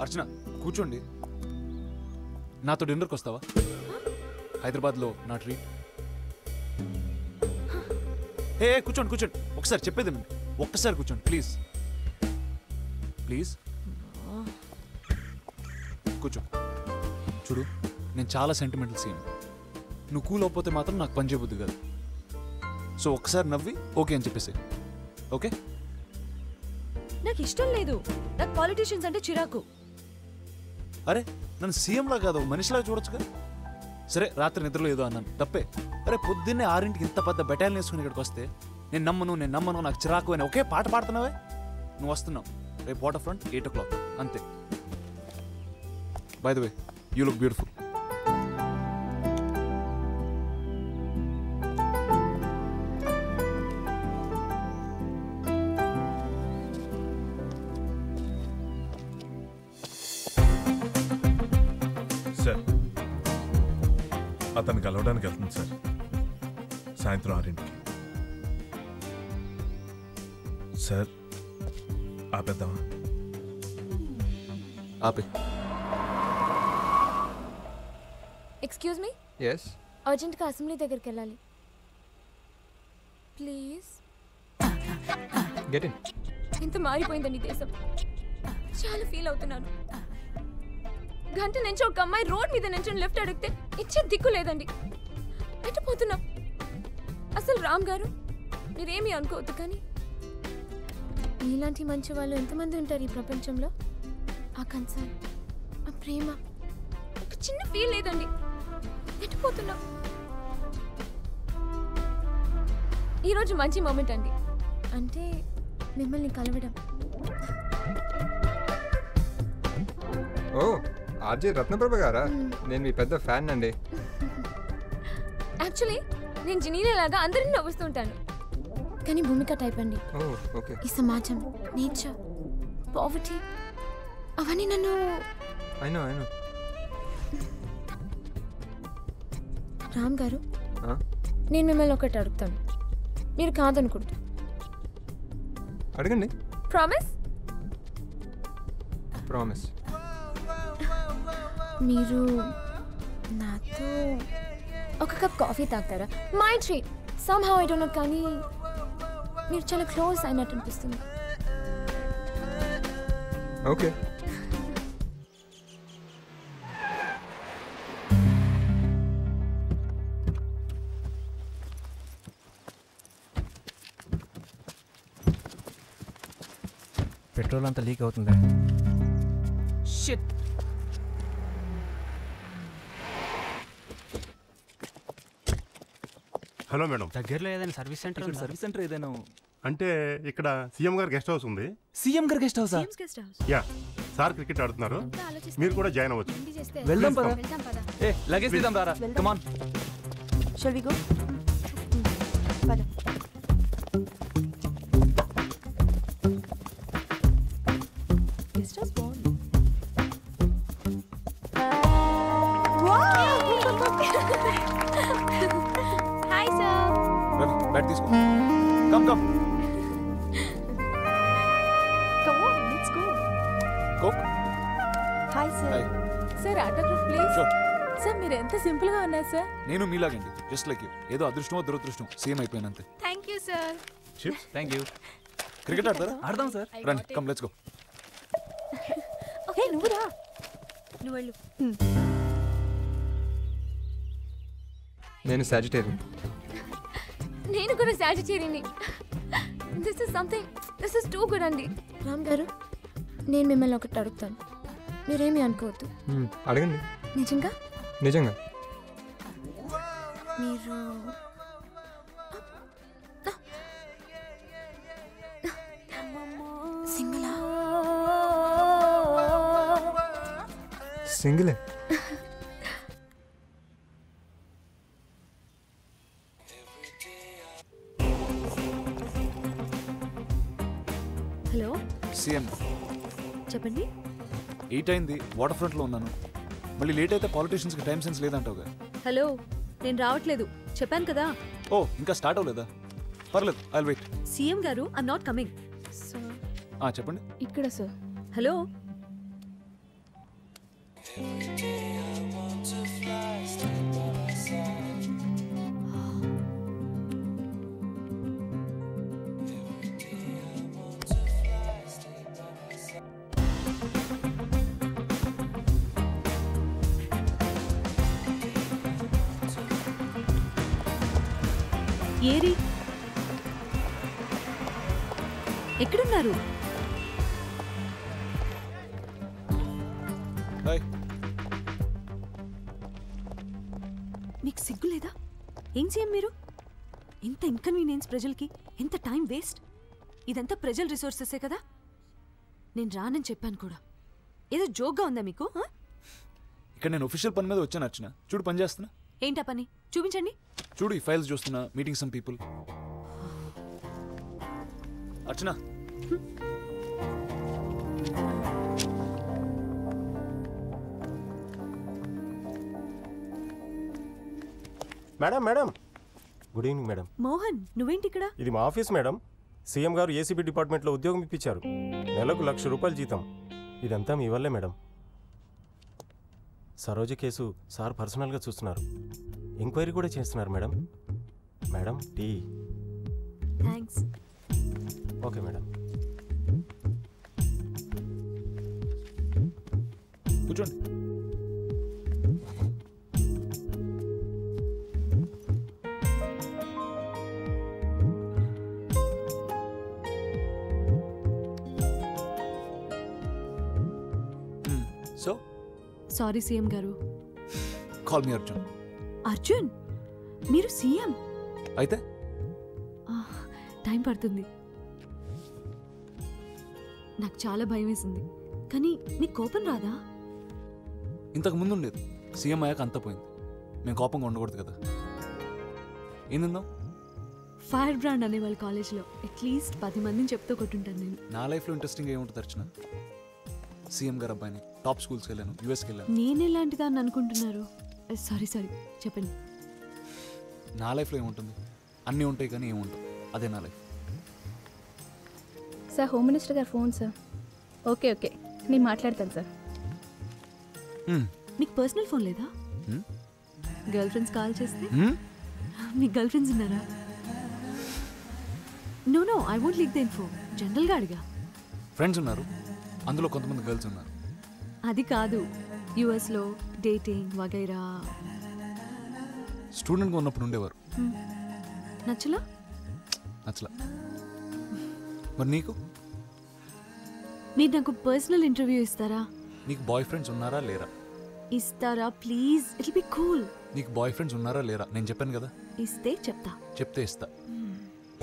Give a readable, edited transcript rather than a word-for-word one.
అర్చన కూర్చోండి. నాతో డిన్నర్కి వస్తావా? హైదరాబాద్లో నా ట్రీట్. ఏ కూర్చోండి కూర్చోండి, ఒకసారి చెప్పేది ఒక్కసారి కూర్చోండి ప్లీజ్ ప్లీజ్. కూర్చో. చూడు, నేను చాలా సెంటిమెంటల్ సీన్. నువ్వు కూల్ అవ్వకపోతే మాత్రం నాకు పని చేయబుద్ది కాదు. సో ఒక్కసారి నవ్వి ఓకే అని చెప్పేసి. ఓకే? నాకు ఇష్టం లేదు. నాకు పాలిటిషియన్స్ అంటే చిరాకు. అరే నన్ను సీఎంలా కాదు మనిషిలా చూడొచ్చుగా. సరే రాత్రి నిద్రలో ఏదో అన్నాను, తప్పే. అరే పొద్దున్నే 6ంటికి ఇంత పెద్ద బెటాలియన్ వేసుకుని ఇక్కడికి వస్తే నేను నమ్మను నాకు చిరాకు అని ఒకే పాట పాడుతున్నావే. నువ్వు వస్తున్నావు రేపు వాటర్ ఫ్రంట్ 8 o'clock అంతే. By the way you look beautiful. Sir అతను కలవడానికి వెళ్తుంది సార్, సాయంత్రం 6ంటికి. సార్ ఆపేద్దామా? ఆపే. Excuse me. ఎస్. అర్జెంట్గా అసెంబ్లీ దగ్గరికి వెళ్ళాలి ప్లీజ్. Get in. ఎంత మారిపోయిందండి దేశం. చాలా ఫీల్ అవుతున్నాను. గంట నుంచి ఒక అమ్మాయి రోడ్ మీద నుంచి లెఫ్ట్ అడిగితే ఇచ్చే దిక్కు లేదండి. ఎట్టిపోతున్నాం. అసలు రామ్ గారు మీరేమీ అనుకోవద్దు, కానీ మీలాంటి మంచి వాళ్ళు ఎంతమంది ఉంటారు ఈ ప్రపంచంలో. ఆ కన్సర్న్, ఆ ప్రేమ, ఒక చిన్న ఫీల్ లేదండి. ఎట్టిపోతున్నాం. ఈరోజు మంచి మూమెంట్ అండి, అంటే మిమ్మల్ని కలవడం. ఓ ఆర్జే రత్నప్రభ గారా? నేను మీ పెద్ద ఫ్యాన్ అండి. యాక్చువల్లీ నేను జినీలాగా అందరిని నవ్వుస్తుంటాను, కానీ భూమిక టైప్ అండి. ఓకే. ఈ సమాజం, నేచర్, పావర్టీ అవన్నీ నన్ను. అయినా రామ్ గారు, నేను మిమ్మల్ని ఒకటి అడుగుతాను, మీరు కాదనుకుంటా. అడగండి. ప్రామిస్? ప్రామిస్. మీరు నాతో ఒక కప్ కాఫీ తాగుతారా? My treat. Some how I don't know, కానీ మీరు చాలా క్లోజ్ అయినట్టు అనిపిస్తుంది. ఓకే. పెట్రోల్ అంతా లీక్ అవుతుంది. షిట్. హలో మేడం, దగ్గరలో ఏదైనా సర్వీస్ సెంటర్ ఉందా? సర్వీస్ సెంటర్ ఏదైనా అంటే ఇక్కడ సీఎం గారు గెస్ట్ హౌస్ ఉంది. సీఎం గారు గెస్ట్ హౌసా? యా, సార్ క్రికెట్ ఆడుతున్నారు, మీరు కూడా జాయిన్ అవ్వచ్చు. వెళ్దాం పద. వెళ్దాం పద. ఏ లగేజ్ తీద్దాం రారా. Come on. Shall we go? పద. గెస్ట్ హౌస్ బాగుంది. Hi sir. బ్యాట్ తీసుకో. Come Come on, let's go. Coke. Hi sir. Hi. Sir autograph please. Sure. Sir మీరు ఎంత సింపుల్ గా ఉన్నారు సార్. నేను మీలాగండి, జస్ట్ లైక్ యూ. ఏదో అదృష్టమో దురదృష్టం సేమ్ అయిపోయినంతే. Thank you sir. Chips. Thank you. Cricket ఆడతారా? ఆడదాం సార్. రండి, కమ్ లెట్స్ గో. ఓకే నువ్వు రా. నువ్వు వెళ్ళు. నేను సాజిటేరియన్. నేను కూడా సాజిటేరియన్ని. దిస్ ఇస్ టూ గుడ్ అండి. రామ్ గారు, నేను మిమ్మల్ని ఒకటి అడుగుతాను, మీరేమీ అనుకోవద్దు. అడగండి. నిజంగా? నిజంగా. మీరు సింగిలా? సింగిలే. హలో సీఎం చెప్పండి. 8 అయింది, వాటర్ ఫ్రంట్లో ఉన్నాను. మళ్ళీ లేట్ అయితే పాలిటిషియన్స్కి టైం సెన్స్ లేదంటావుగా. హలో నేను రావట్లేదు చెప్పాను కదా. ఓ ఇంకా స్టార్ట్ అవ్వలేదా? పర్లేదు, ఐ విల్ వెయిట్. సీఎం గారు ఐమ్ నాట్ కమింగ్. సార్ చెప్పండి. ఇక్కడ సార్ హలో ఏరి ఎక్కడున్నారు? హాయ్. నీకు సిగ్గు లేదా? ఏం సీఎం మీరు? ఇంత ఇన్కన్వీనియన్స్ ప్రజలకి, ఎంత టైం వేస్ట్. ఇదంతా ప్రజల రిసోర్సెసే కదా. నేను రానని చెప్పాను కూడా. ఏదో జోక్గా ఉందా మీకు? ఇక్కడ నేను ఒఫీషియల్ పని మీద వచ్చాను అర్చన. చూడు పని చేస్తున్నా. ఏంటా పని? చూపించండి. చూడు ఈ ఫైల్స్ చూస్తున్నా, meeting some people. Archana madam madam good evening madam. Mohan నువ్వేంటి ఇక్కడ? ఇది మా ఆఫీస్ మేడం. సీఎం గారు ఏసీబీ డిపార్ట్మెంట్లో ఉద్యోగం ఇప్పించారు. నెలకు ₹1,00,000 జీతం. ఇదంతా మీ వల్లే మేడం. సరోజ కేసు సార్ పర్సనల్గా చూస్తున్నారు. ఎంక్వైరీ కూడా చేస్తున్నారు madam. Madam tea. Thanks. Okay madam. కూర్చోండి. సో సారీ సీఎం గారు. Call me Arjun. అర్జున్ మీరు సీఎం అయితే టైం పడుతుంది. నాకు చాలా భయం వేసింది. కానీ నీకు కోపం రాదా? ఇంతకు ముందు ఉండేది. సీఎం అయ్యాక అంత పోయింది. మేము కోపంగా ఉండకూడదు కదా. ఏం తిందాం? ఫైర్ బ్రాండ్ అనే వాళ్ళ కాలేజ్లో అట్లీస్ట్ 10 మందిని చెప్తూ కొట్టుంటాను నేను. నా లైఫ్లో ఇంట్రెస్టింగ్ ఏముంటుంది అర్చన? సీఎం గారు అబ్బాయిని టాప్ స్కూల్స్కి వెళ్ళాను, యూఎస్కి వెళ్ళాను. నేను ఎలాంటిదాన్ని అనుకుంటున్నారు? సారీ చెప్పండి. నా లైఫ్లో ఏముంటుంది? అన్నీ ఉంటాయి కానీ ఏముంటుంది. అదే నా లైఫ్. సార్ హోమ్ మినిస్టర్ గారు ఫోన్ సార్. ఓకే నేను మాట్లాడతాను సార్. మీకు పర్సనల్ ఫోన్ లేదా? గర్ల్ ఫ్రెండ్స్ కాల్ చేస్తే? మీకు గర్ల్ ఫ్రెండ్స్ ఉన్నారా? No I won't leak the info. జనరల్గా అడిగా. ఫ్రెండ్స్ ఉన్నారు, అందులో కొంతమంది గర్ల్స్ ఉన్నారు. అది కాదు, యుఎస్లో డేటింగ్ వగైరా. స్టూడెంట్గా ఉన్నప్పుడు ఉండేవారు. నచ్చలా? నచ్చలా. మరి నీకు? మీరు నాకు పర్సనల్ ఇంటర్వ్యూ ఇస్తారా? నీకు బాయ్ ఫ్రెండ్స్ ఉన్నారా లేరా? ఇస్తారా please? It will be cool. నీకు బాయ్ ఫ్రెండ్స్ ఉన్నారా లేరా? నేను చెప్పాను కదా. ఇస్తే చెప్తా. చెప్తే ఇస్తా.